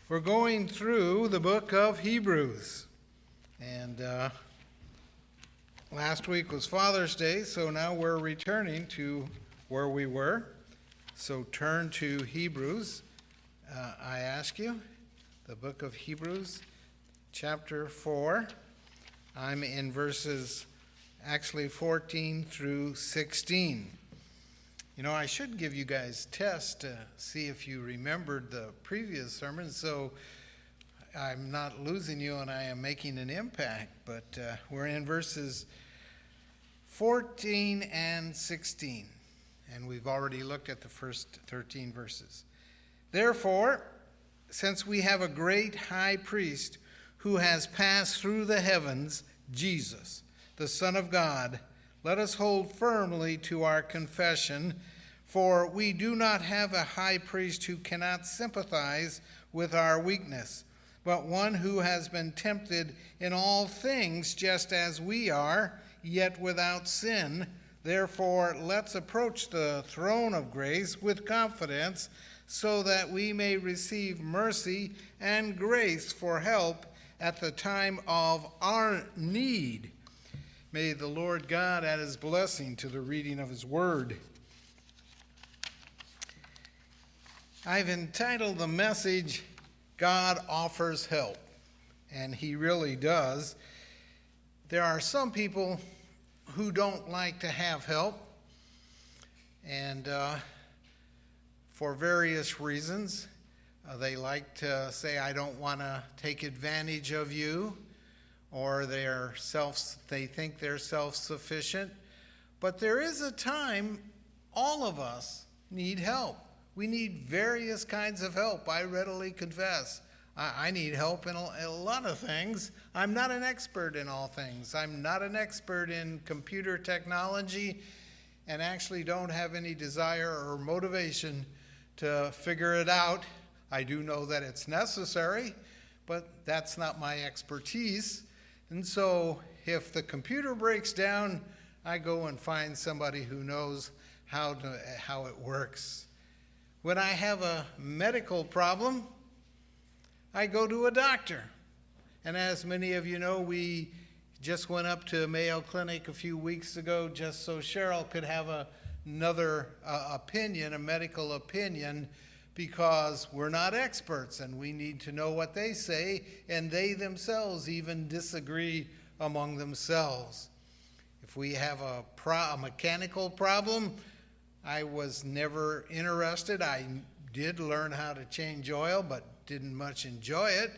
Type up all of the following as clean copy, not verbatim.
We're going through the book of Hebrews. And last week was Father's Day, so now we're returning to where we were. So turn to Hebrews. I ask you, the book of Hebrews, chapter 4. I'm in verses 14 through 16. You know, I should give you guys tests to see if you remembered the previous sermon, so I'm not losing you and I am making an impact. But we're in verses 14 and 16, and we've already looked at the first 13 verses. Therefore, since we have a great high priest who has passed through the heavens, Jesus, the Son of God, let us hold firmly to our confession, for we do not have a high priest who cannot sympathize with our weakness, but one who has been tempted in all things just as we are, yet without sin. Therefore, let's approach the throne of grace with confidence, so that we may receive mercy and grace for help at the time of our need. May the Lord God add his blessing to the reading of his word. I've entitled the message, God Offers Help, and he really does. There are some people who don't like to have help, and for various reasons. They like to say, I don't want to take advantage of you, or they think they're self-sufficient. But there is a time all of us need help. We need various kinds of help. I readily confess. I need help in a lot of things. I'm not an expert in all things. I'm not an expert in computer technology, and actually don't have any desire or motivation to figure it out. I do know that it's necessary, but that's not my expertise. And so if the computer breaks down, I go and find somebody who knows how it works. When I have a medical problem, I go to a doctor. And as many of you know, we just went up to Mayo Clinic a few weeks ago just so Cheryl could have another opinion, a medical opinion, because we're not experts and we need to know what they say, and they themselves even disagree among themselves. If we have a mechanical problem, I was never interested. I did learn how to change oil, but didn't much enjoy it.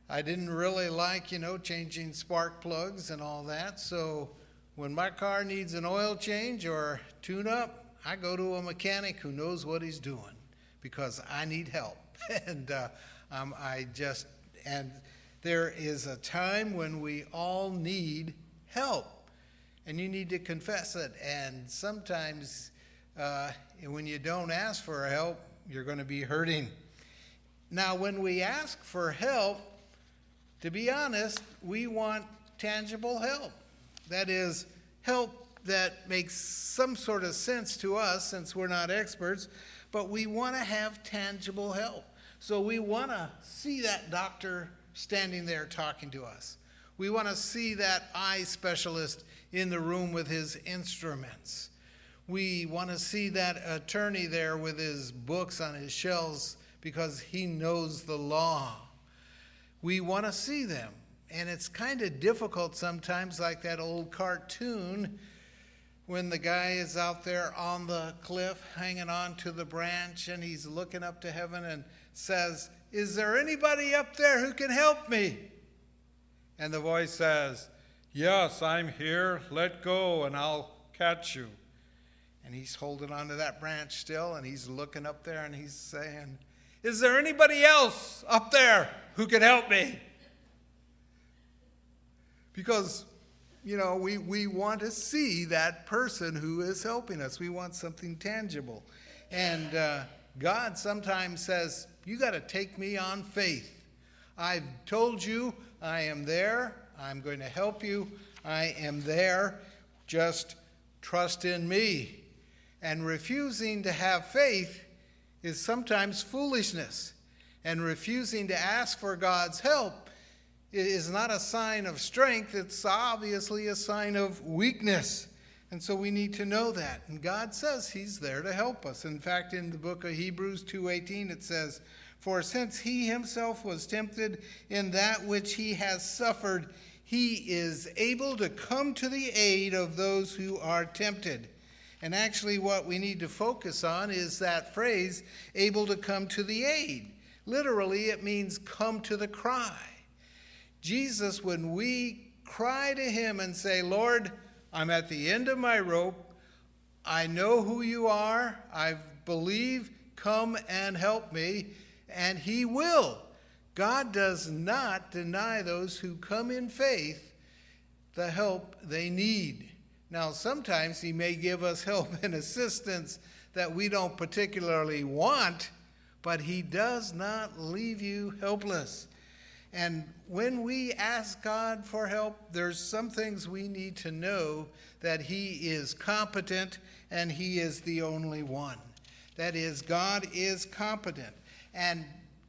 I didn't really like, changing spark plugs and all that. So when my car needs an oil change or tune-up, I go to a mechanic who knows what he's doing, because I need help. And there is a time when we all need help, and you need to confess it. And sometimes when you don't ask for help, you're going to be hurting. Now, when we ask for help, to be honest, we want tangible help. That is, help that makes some sort of sense to us, since we're not experts, but we want to have tangible help. So we want to see that doctor standing there talking to us. We want to see that eye specialist in the room with his instruments. We want to see that attorney there with his books on his shelves, because he knows the law. We want to see them. And it's kind of difficult sometimes, like that old cartoon, when the guy is out there on the cliff hanging on to the branch, and he's looking up to heaven and says, "Is there anybody up there who can help me?" And the voice says, "Yes, I'm here. Let go and I'll catch you." And he's holding on to that branch still, and he's looking up there and he's saying, "Is there anybody else up there who can help me?" Because, we want to see that person who is helping us. We want something tangible. And God sometimes says, you got to take me on faith. I've told you I am there. I'm going to help you. I am there. Just trust in me. And refusing to have faith is sometimes foolishness. And refusing to ask for God's help is not a sign of strength. It's obviously a sign of weakness. And so we need to know that. And God says he's there to help us. In fact, in the book of Hebrews 2:18, it says, "For since he himself was tempted in that which he has suffered, he is able to come to the aid of those who are tempted." And actually what we need to focus on is that phrase, able to come to the aid. Literally, it means come to the cry. Jesus, when we cry to him and say, "Lord, I'm at the end of my rope. I know who you are. I believe. Come and help me." And he will. God does not deny those who come in faith the help they need. Now, sometimes he may give us help and assistance that we don't particularly want, but he does not leave you helpless. And when we ask God for help, there's some things we need to know that he is competent and he is the only one. That is, God is competent. And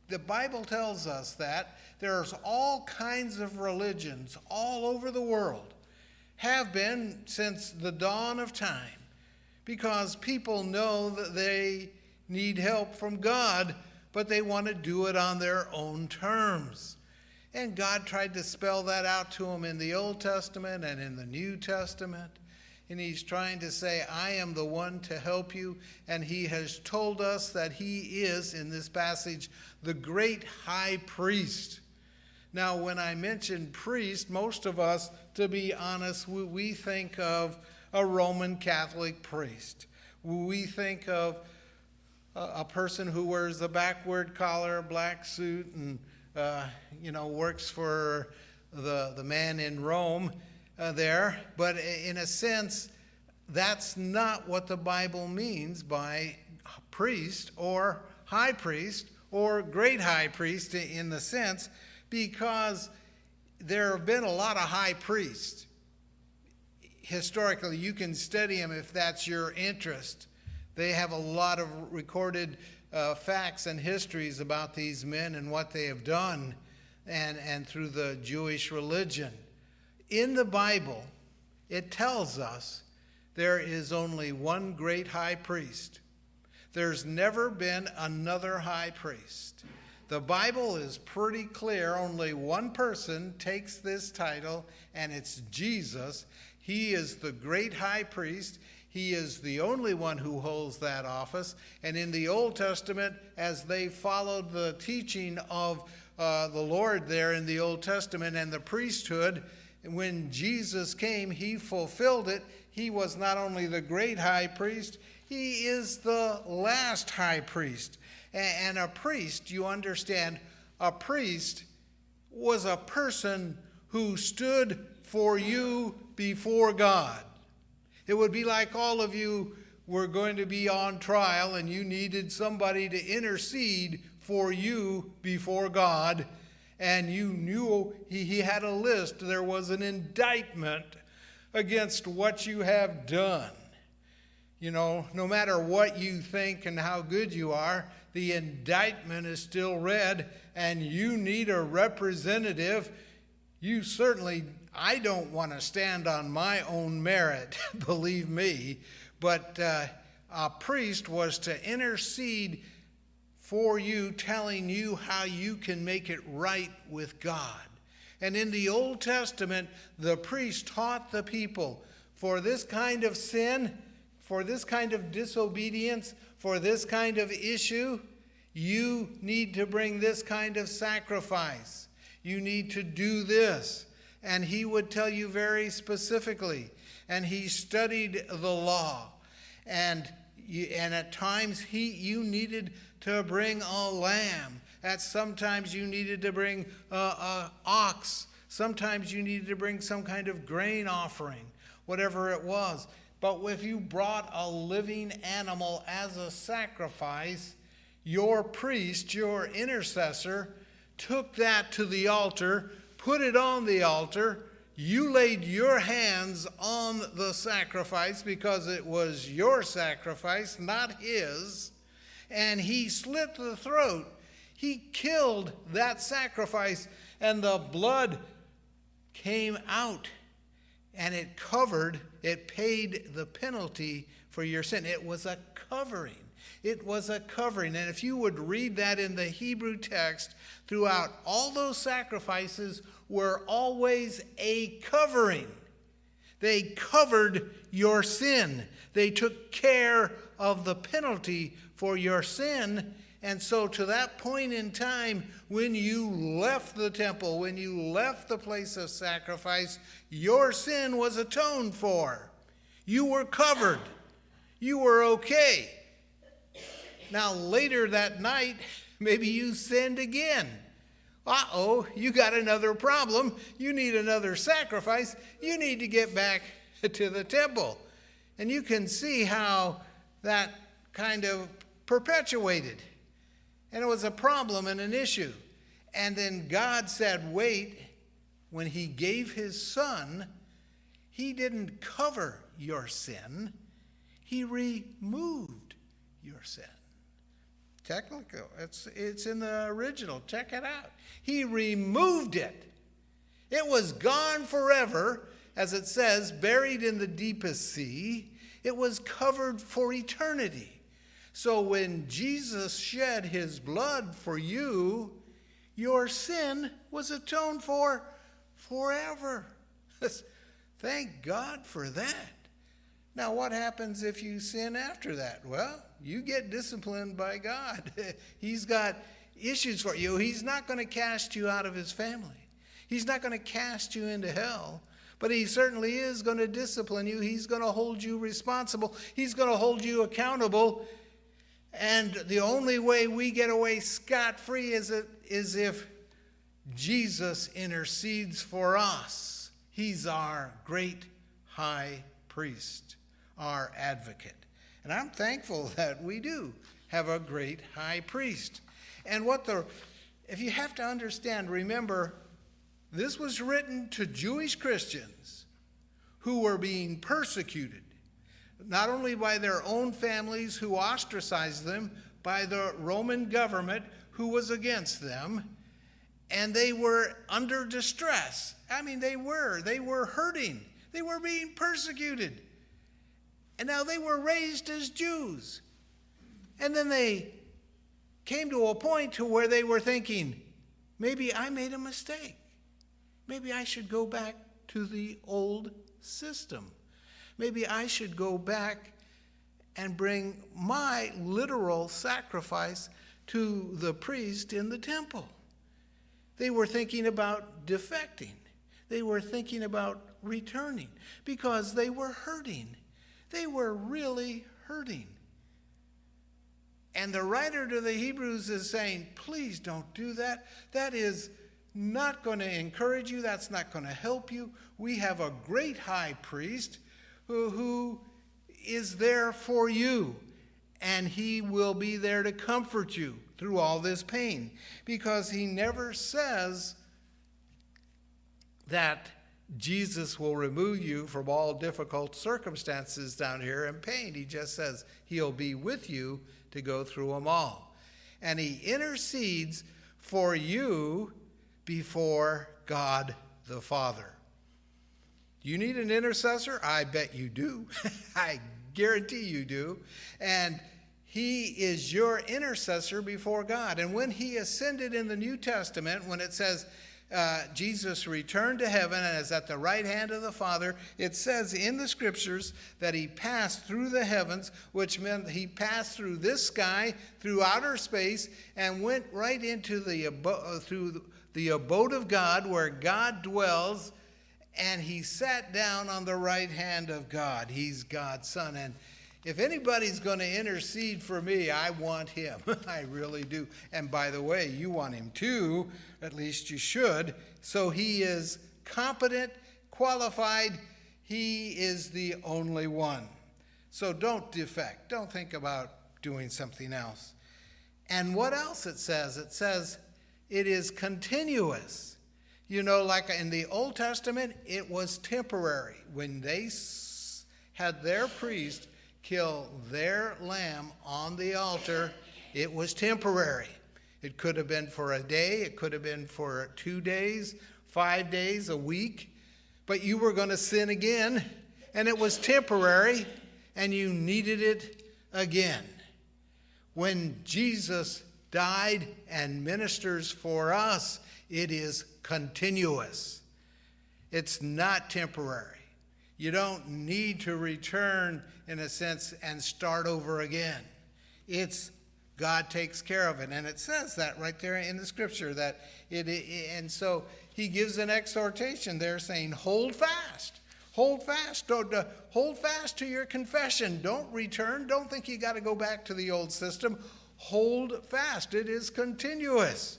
the Bible tells us that there's all kinds of religions all over the world, have been since the dawn of time, because people know that they need help from God, but they want to do it on their own terms. And God tried to spell that out to them in the Old Testament and in the New Testament. And he's trying to say, I am the one to help you. And he has told us that he is, in this passage, the great high priest. Now, when I mention priest, most of us, to be honest, we think of a Roman Catholic priest. We think of a person who wears a backward collar, black suit, and works for the man in Rome there. But in a sense, that's not what the Bible means by priest or high priest or great high priest in the sense, because there have been a lot of high priests. Historically, you can study them if that's your interest. They have a lot of recorded facts and histories about these men and what they have done and through the Jewish religion. In the Bible, it tells us there is only one great high priest. There's never been another high priest. The Bible is pretty clear. Only one person takes this title, and it's Jesus. He is the great high priest. He is the only one who holds that office. And in the Old Testament, as they followed the teaching of the Lord there in the Old Testament and the priesthood, when Jesus came, he fulfilled it. He was not only the great high priest, he is the last high priest. And a priest, you understand, a priest was a person who stood for you before God. It would be like all of you were going to be on trial and you needed somebody to intercede for you before God, and you knew he had a list. There was an indictment against what you have done. You know, no matter what you think and how good you are, the indictment is still read, and you need a representative. You certainly, I don't want to stand on my own merit, believe me, but a priest was to intercede for you, telling you how you can make it right with God. And in the Old Testament, the priest taught the people, for this kind of sin, for this kind of disobedience, for this kind of issue, you need to bring this kind of sacrifice. You need to do this. And he would tell you very specifically. And he studied the law. And at times you needed to bring a lamb. Sometimes you needed to bring an ox. Sometimes you needed to bring some kind of grain offering, whatever it was. But if you brought a living animal as a sacrifice, your priest, your intercessor, took that to the altar, put it on the altar. You laid your hands on the sacrifice because it was your sacrifice, not his. And he slit the throat. He killed that sacrifice, and the blood came out, and it paid the penalty for your sin. It was a covering. It was a covering. And if you would read that in the Hebrew text, throughout all those sacrifices were always a covering. They covered your sin. They took care of the penalty for your sin. And so to that point in time, when you left the temple, when you left the place of sacrifice, your sin was atoned for. You were covered. You were okay. Now later that night, maybe you sinned again. You got another problem. You need another sacrifice. You need to get back to the temple. And you can see how that kind of perpetuated. And it was a problem and an issue. And then God said, wait, when he gave his son, he didn't cover your sin. He removed your sin. Technically, it's in the original. Check it out. He removed it. It was gone forever, as it says, buried in the deepest sea. It was covered for eternity. So when Jesus shed his blood for you, your sin was atoned for forever. Thank God for that. Now, what happens if you sin after that? Well, you get disciplined by God. He's got issues for you. He's not going to cast you out of his family. He's not going to cast you into hell. But he certainly is going to discipline you. He's going to hold you responsible. He's going to hold you accountable. And the only way we get away scot-free is if Jesus intercedes for us. He's our great high priest, our advocate. And I'm thankful that we do have a great high priest. And if you have to understand, remember, this was written to Jewish Christians who were being persecuted, not only by their own families who ostracized them, by the Roman government who was against them, and they were under distress. I mean, they were hurting. They were being persecuted. And now they were raised as Jews. And then they came to a point to where they were thinking, maybe I made a mistake. Maybe I should go back to the old system. Maybe I should go back and bring my literal sacrifice to the priest in the temple. They were thinking about defecting. They were thinking about returning because they were hurting. They were really hurting. And the writer to the Hebrews is saying, please don't do that. That is not going to encourage you. That's not going to help you. We have a great high priest who is there for you. And he will be there to comfort you through all this pain. Because he never says that Jesus will remove you from all difficult circumstances down here and pain. He just says he'll be with you to go through them all. And he intercedes for you before God the Father. Do you need an intercessor? I bet you do. I guarantee you do. And he is your intercessor before God. And when he ascended in the New Testament, when it says Jesus returned to heaven and is at the right hand of the Father, it says in the scriptures that he passed through the heavens, which meant he passed through this sky, through outer space, and went right into through the abode of God, where God dwells, and he sat down on the right hand of God. He's God's Son. And if anybody's going to intercede for me, I want him. I really do. And by the way, you want him too. At least you should. So he is competent, qualified. He is the only one. So don't defect. Don't think about doing something else. And what else it says? It says it is continuous. You know, like in the Old Testament, it was temporary. When they had their priest kill their lamb on the altar, it was temporary. It could have been for a day. It could have been for 2 days, 5 days, a week. But you were going to sin again, and it was temporary, and you needed it again. When Jesus died and ministers for us, it is continuous. It's not temporary. You don't need to return, in a sense, and start over again. It's God takes care of it. And it says that right there in the scripture. And so he gives an exhortation there saying, hold fast. Hold fast. Hold fast to your confession. Don't return. Don't think you got to go back to the old system. Hold fast. It is continuous.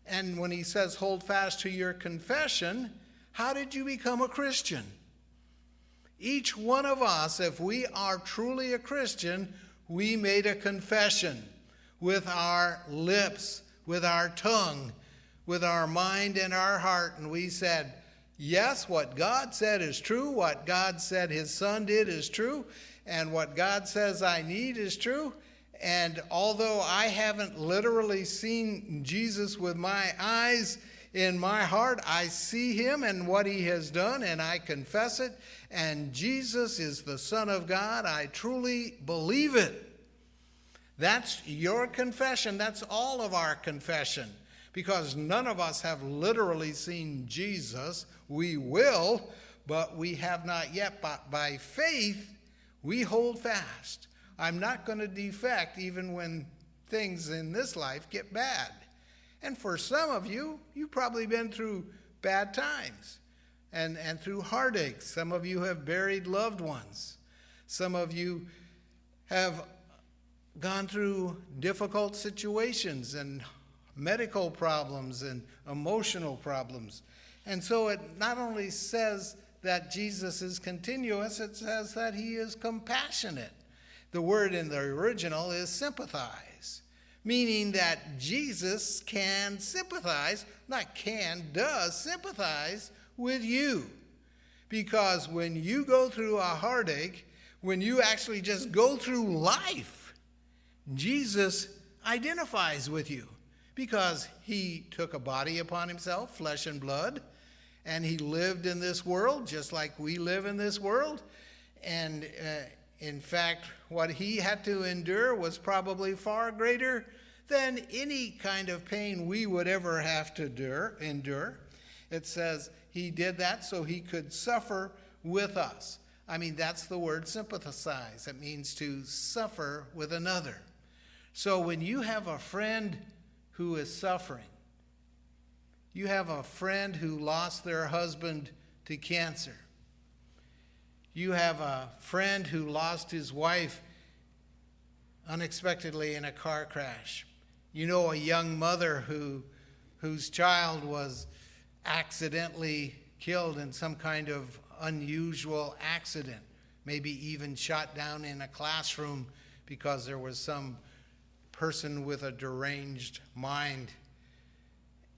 And when he says hold fast to your confession, how did you become a Christian? Each one of us, if we are truly a Christian, we made a confession with our lips, with our tongue, with our mind and our heart, and we said, yes, what God said is true, what God said his son did is true, and what God says I need is true. And although I haven't literally seen Jesus with my eyes, in my heart, I see him and what he has done, and I confess it. And Jesus is the Son of God. I truly believe it. That's your confession. That's all of our confession. Because none of us have literally seen Jesus. We will, but we have not yet. But by faith, we hold fast. I'm not going to defect even when things in this life get bad. And for some of you, you've probably been through bad times and through heartaches. Some of you have buried loved ones. Some of you have gone through difficult situations and medical problems and emotional problems. And so it not only says that Jesus is continuous, it says that he is compassionate. The word in the original is sympathize, meaning that Jesus can sympathize, not can, does sympathize with you. Because when you go through a heartache, when you actually just go through life, Jesus identifies with you. Because he took a body upon himself, flesh and blood, and he lived in this world just like we live in this world. And in fact, what he had to endure was probably far greater than any kind of pain we would ever have to endure. It says he did that so he could suffer with us. I mean, that's the word sympathize. It means to suffer with another. So when you have a friend who is suffering, you have a friend who lost their husband to cancer, you have a friend who lost his wife unexpectedly in a car crash. You know a young mother whose child was accidentally killed in some kind of unusual accident, maybe even shot down in a classroom because there was some person with a deranged mind,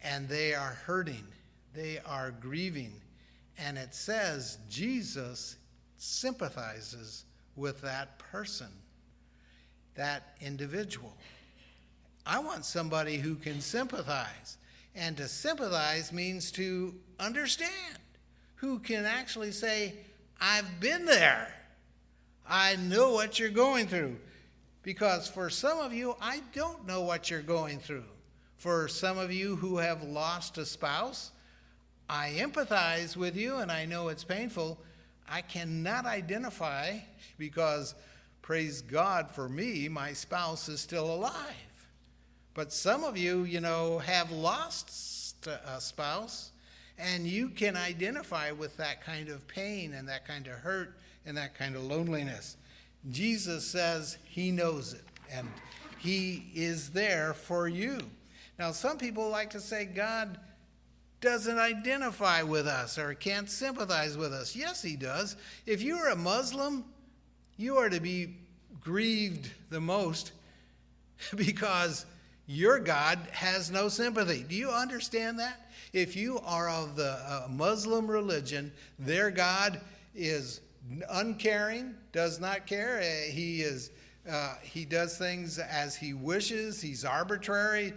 and they are hurting, they are grieving, and it says Jesus sympathizes with that person, that individual. I want somebody who can sympathize. And to sympathize means to understand, who can actually say, I've been there. I know what you're going through. Because for some of you, I don't know what you're going through. For some of you who have lost a spouse, I empathize with you and I know it's painful. I cannot identify because, praise God for me, my spouse is still alive. But some of you, have lost a spouse, and you can identify with that kind of pain and that kind of hurt and that kind of loneliness. Jesus says he knows it, and he is there for you. Now, some people like to say God doesn't identify with us or can't sympathize with us. Yes, he does. If you're a Muslim, you are to be grieved the most because your God has no sympathy. Do you understand that? If you are of the Muslim religion, their God is uncaring, does not care. He is He does things as he wishes. He's arbitrary.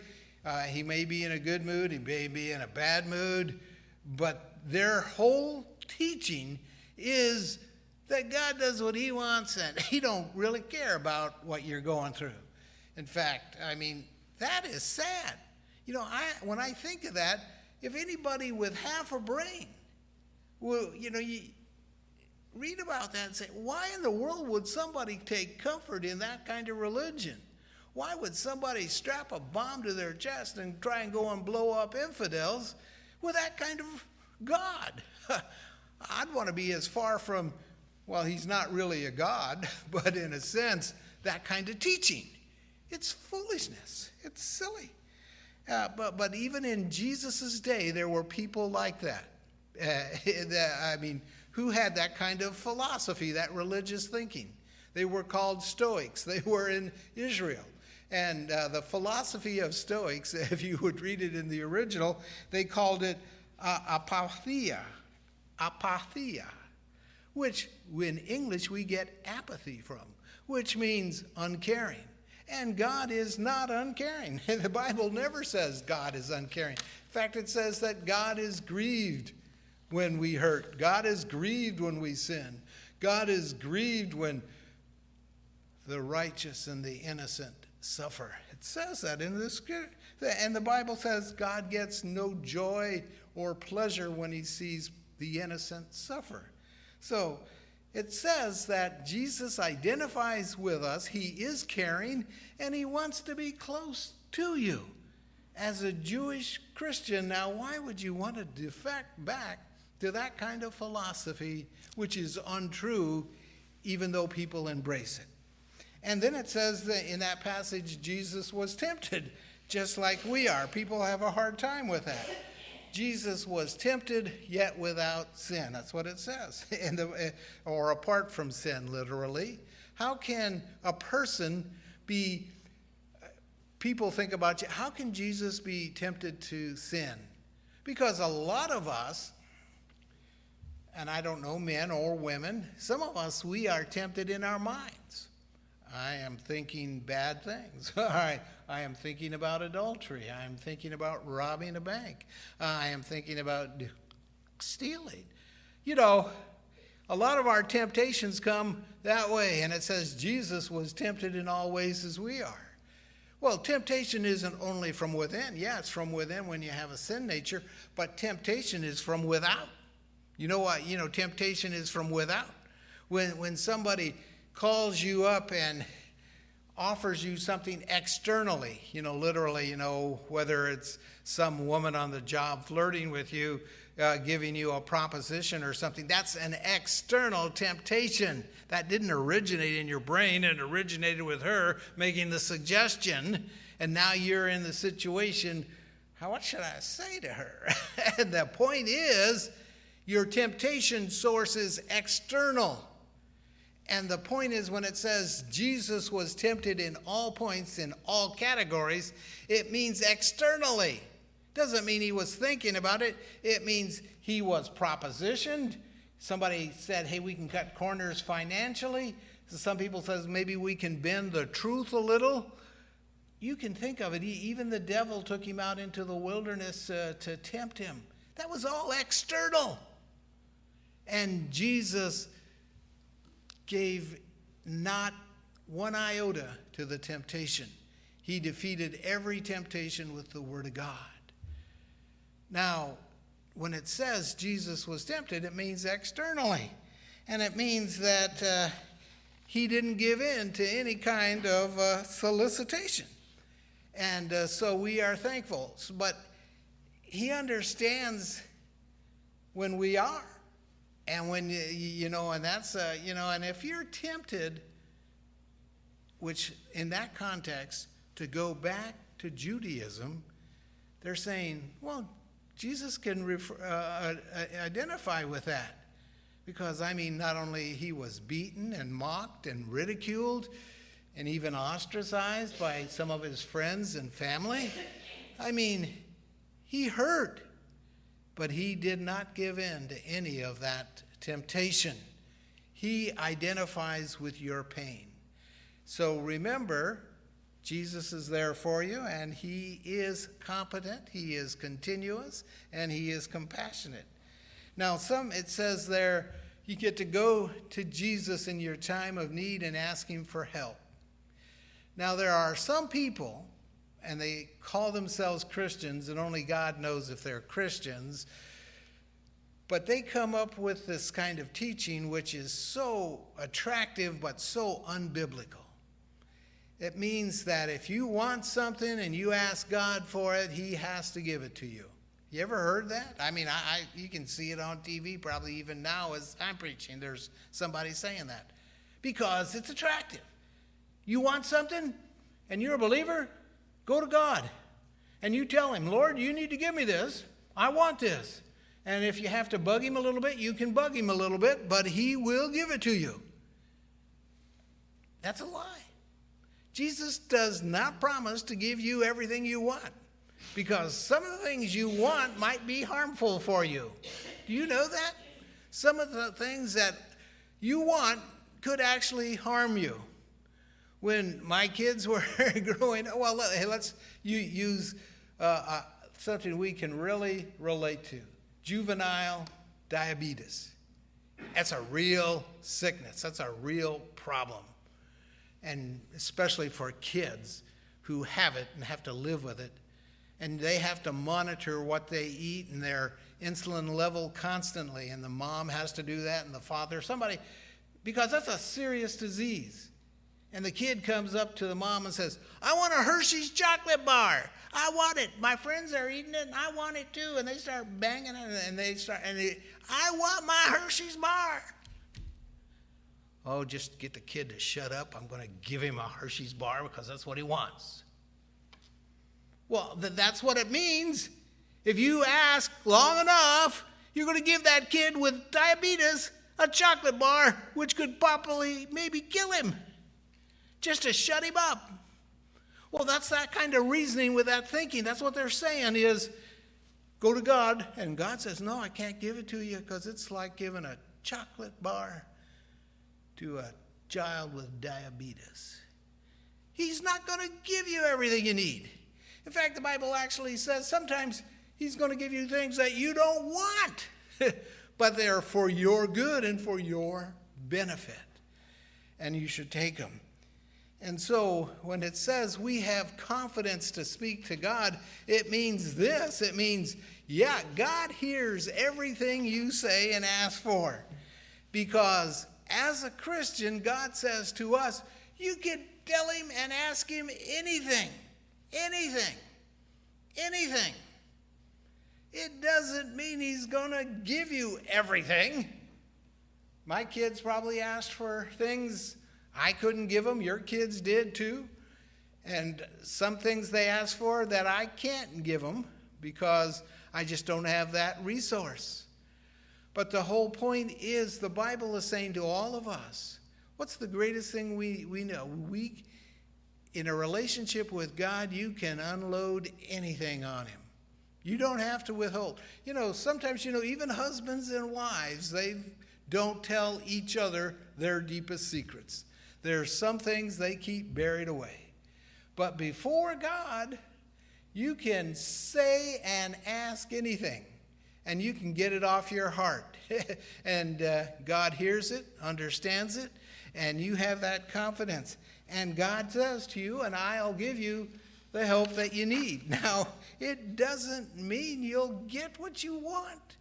He may be in a good mood. He may be in a bad mood. But their whole teaching is that God does what he wants and he don't really care about what you're going through. In fact, I mean, that is sad. When I think of that, if anybody with half a brain will, you read about that and say, why in the world would somebody take comfort in that kind of religion? Why would somebody strap a bomb to their chest and try and go and blow up infidels with that kind of God? I'd want to be as far from, well, he's not really a God, but in a sense, that kind of teaching. It's foolishness. It's silly. But even in Jesus' day, there were people like that. Who had that kind of philosophy, that religious thinking. They were called Stoics. They were in Israel. And the philosophy of Stoics, if you would read it in the original, they called it apatheia, which in English we get apathy from, which means uncaring. And God is not uncaring. The Bible never says God is uncaring. In fact, it says that God is grieved when we hurt. God is grieved when we sin. God is grieved when the righteous and the innocent suffer. It says that in the scripture. And the Bible says God gets no joy or pleasure when he sees the innocent suffer. So it says that Jesus identifies with us. He is caring, and he wants to be close to you. As a Jewish Christian, now why would you want to defect back to that kind of philosophy, which is untrue, even though people embrace it? And then it says that in that passage, Jesus was tempted, just like we are. People have a hard time with that. Jesus was tempted, yet without sin. That's what it says, or apart from sin, literally. How can a person be, people think about, how can Jesus be tempted to sin? Because a lot of us, and I don't know, men or women, some of us, we are tempted in our minds. I am thinking bad things. All right. I am thinking about adultery. I am thinking about robbing a bank. I am thinking about stealing. A lot of our temptations come that way. And it says Jesus was tempted in all ways as we are. Well, temptation isn't only from within. Yeah, it's from within when you have a sin nature. But temptation is from without. You know what? Temptation is from without. When somebody calls you up and offers you something externally, literally, whether it's some woman on the job flirting with you, giving you a proposition or something, that's an external temptation. That didn't originate in your brain. It originated with her making the suggestion, and now you're in the situation, what should I say to her? And the point is, your temptation source is external. And the point is, when it says Jesus was tempted in all points, in all categories, it means externally. Doesn't mean he was thinking about it. It means he was propositioned. Somebody said, hey, we can cut corners financially. So some people says maybe we can bend the truth a little. You can think of it. Even the devil took him out into the wilderness to tempt him. That was all external. And Jesus gave not one iota to the temptation. He defeated every temptation with the Word of God. Now, when it says Jesus was tempted, it means externally. And it means that he didn't give in to any kind of solicitation. And so we are thankful. But he understands when we are. And when, and that's, and if you're tempted, which in that context, to go back to Judaism, they're saying, well, Jesus can identify with that. Because, not only he was beaten and mocked and ridiculed and even ostracized by some of his friends and family. He hurt. But he did not give in to any of that temptation. He identifies with your pain. So remember, Jesus is there for you, and he is competent, he is continuous, and he is compassionate. Now, it says there, you get to go to Jesus in your time of need and ask him for help. Now, there are some people, and they call themselves Christians, and only God knows if they're Christians, but they come up with this kind of teaching which is so attractive but so unbiblical. It means that if you want something and you ask God for it, he has to give it to you. You ever heard that? I mean, you can see it on TV probably even now as I'm preaching. There's somebody saying that because it's attractive. You want something and you're a believer, go to God and you tell him, Lord, you need to give me this. I want this. And if you have to bug him a little bit, you can bug him a little bit, but he will give it to you. That's a lie. Jesus does not promise to give you everything you want, because some of the things you want might be harmful for you. Do you know that? Some of the things that you want could actually harm you. When my kids were growing up, well, let's use something we can really relate to. Juvenile diabetes. That's a real sickness. That's a real problem. And especially for kids who have it and have to live with it. And they have to monitor what they eat and their insulin level constantly. And the mom has to do that, and the father, somebody, because that's a serious disease. And the kid comes up to the mom and says, I want a Hershey's chocolate bar. I want it. My friends are eating it, and I want it too. And they start banging it, I want my Hershey's bar. Oh, just get the kid to shut up. I'm going to give him a Hershey's bar because that's what he wants. Well, that's what it means. If you ask long enough, you're going to give that kid with diabetes a chocolate bar, which could probably maybe kill him, just to shut him up. Well, that's that kind of reasoning with that thinking. That's what they're saying is, go to God, and God says, no, I can't give it to you because it's like giving a chocolate bar to a child with diabetes. He's not going to give you everything you need. In fact, the Bible actually says sometimes he's going to give you things that you don't want, but they're for your good and for your benefit, and you should take them. And so when it says we have confidence to speak to God, it means this. It means, yeah, God hears everything you say and ask for. Because as a Christian, God says to us, you can tell him and ask him anything. Anything. Anything. It doesn't mean he's going to give you everything. My kids probably asked for things I couldn't give them. Your kids did too. And some things they asked for that I can't give them because I just don't have that resource. But the whole point is the Bible is saying to all of us, what's the greatest thing we know? In a relationship with God, you can unload anything on him. You don't have to withhold. Sometimes, even husbands and wives, they don't tell each other their deepest secrets. There's some things they keep buried away. But before God, you can say and ask anything, and you can get it off your heart. And God hears it, understands it, and you have that confidence. And God says to you, and I'll give you the help that you need. Now, it doesn't mean you'll get what you want.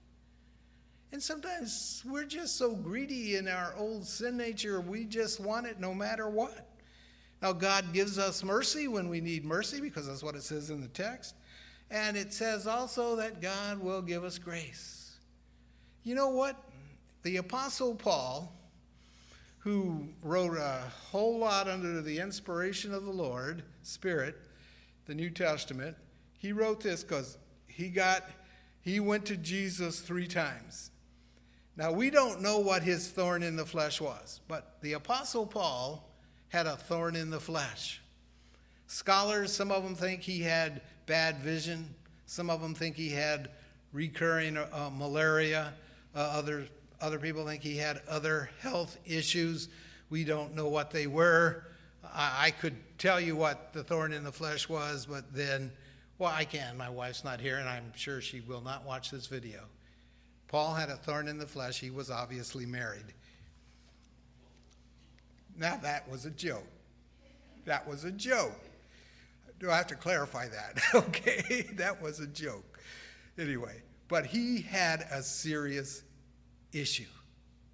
And sometimes we're just so greedy in our old sin nature, we just want it no matter what. Now, God gives us mercy when we need mercy, because that's what it says in the text. And it says also that God will give us grace. You know what? The Apostle Paul, who wrote a whole lot under the inspiration of the Lord, Spirit, the New Testament, he wrote this because he went to Jesus 3 times. Now, we don't know what his thorn in the flesh was, but the Apostle Paul had a thorn in the flesh. Scholars, some of them think he had bad vision. Some of them think he had recurring malaria. Other people think he had other health issues. We don't know what they were. I could tell you what the thorn in the flesh was, but then, well, I can. My wife's not here, and I'm sure she will not watch this video. Paul had a thorn in the flesh. He was obviously married. Now, that was a joke. That was a joke. Do I have to clarify that? Okay, that was a joke. Anyway, but he had a serious issue.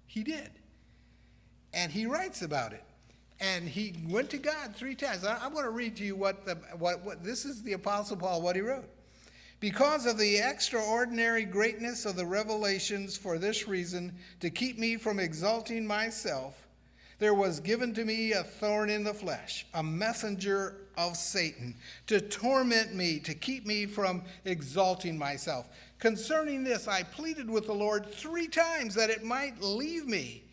He did. And he writes about it. And he went to God 3 times. I'm going to read to you what this is the Apostle Paul, what he wrote. Because of the extraordinary greatness of the revelations, for this reason, to keep me from exalting myself, there was given to me a thorn in the flesh, a messenger of Satan, to torment me, to keep me from exalting myself. Concerning this, I pleaded with the Lord 3 times that it might leave me.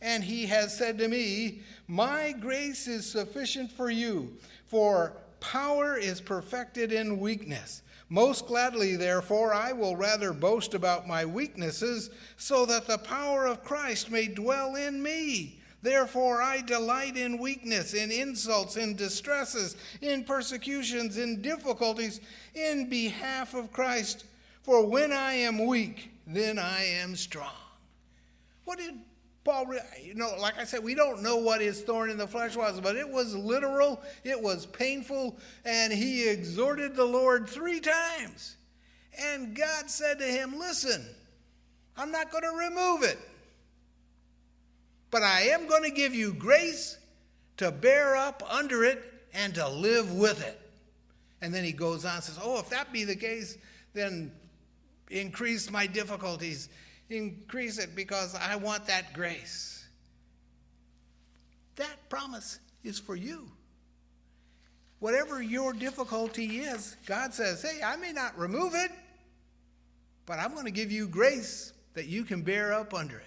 And he has said to me, my grace is sufficient for you, for power is perfected in weakness. Most gladly, therefore, I will rather boast about my weaknesses, so that the power of Christ may dwell in me. Therefore, I delight in weakness, in insults, in distresses, in persecutions, in difficulties, in behalf of Christ. For when I am weak, then I am strong. What did Paul, like I said, we don't know what his thorn in the flesh was, but it was literal, it was painful, and he exhorted the Lord 3 times. And God said to him, listen, I'm not going to remove it, but I am going to give you grace to bear up under it and to live with it. And then he goes on and says, if that be the case, then increase my difficulties. Increase it because I want that grace. That promise is for you. Whatever your difficulty is, God says, hey, I may not remove it, but I'm going to give you grace that you can bear up under it.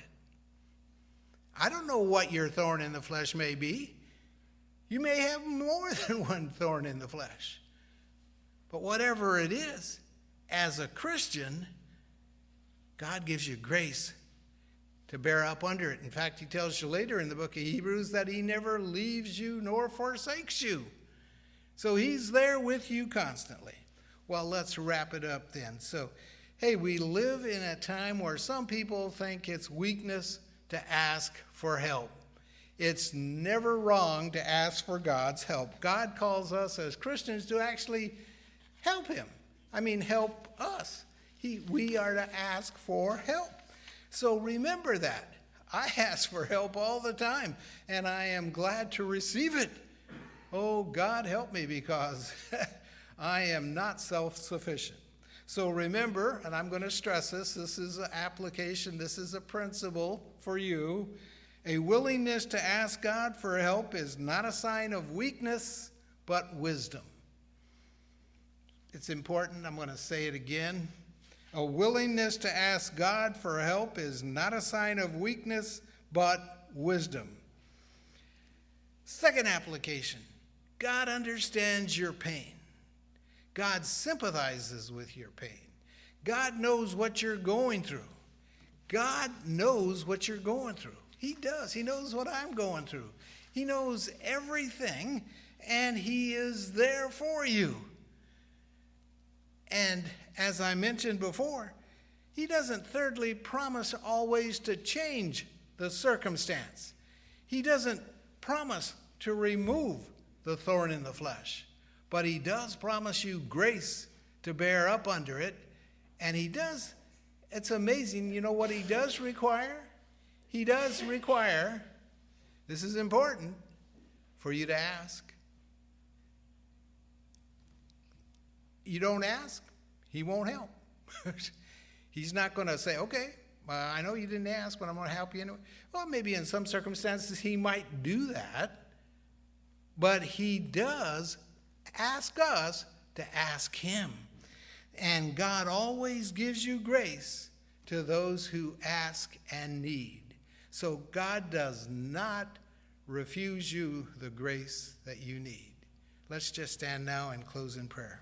I don't know what your thorn in the flesh may be. You may have more than one thorn in the flesh. But whatever it is, as a Christian, God gives you grace to bear up under it. In fact, he tells you later in the book of Hebrews that he never leaves you nor forsakes you. So he's there with you constantly. Well, let's wrap it up then. So, hey, we live in a time where some people think it's weakness to ask for help. It's never wrong to ask for God's help. God calls us as Christians to actually help him. Help us. We are to ask for help. So remember that. I ask for help all the time, and I am glad to receive it. Oh, God, help me, because I am not self-sufficient. So remember, and I'm going to stress this is an application, this is a principle for you. A willingness to ask God for help is not a sign of weakness, but wisdom. It's important. I'm going to say it again. A willingness to ask God for help is not a sign of weakness, but wisdom. Second application, God understands your pain. God sympathizes with your pain. God knows what you're going through. God knows what you're going through. He does. He knows what I'm going through. He knows everything, and he is there for you. And as I mentioned before, he doesn't thirdly promise always to change the circumstance. He doesn't promise to remove the thorn in the flesh, but he does promise you grace to bear up under it. And he does, it's amazing, you know what he does require? He does require, this is important, for you to ask. You don't ask, he won't help. He's not going to say, okay, I know you didn't ask, but I'm going to help you anyway. Well, maybe in some circumstances he might do that, but he does ask us to ask him. And God always gives you grace to those who ask and need. So God does not refuse you the grace that you need. Let's just stand now and close in prayer.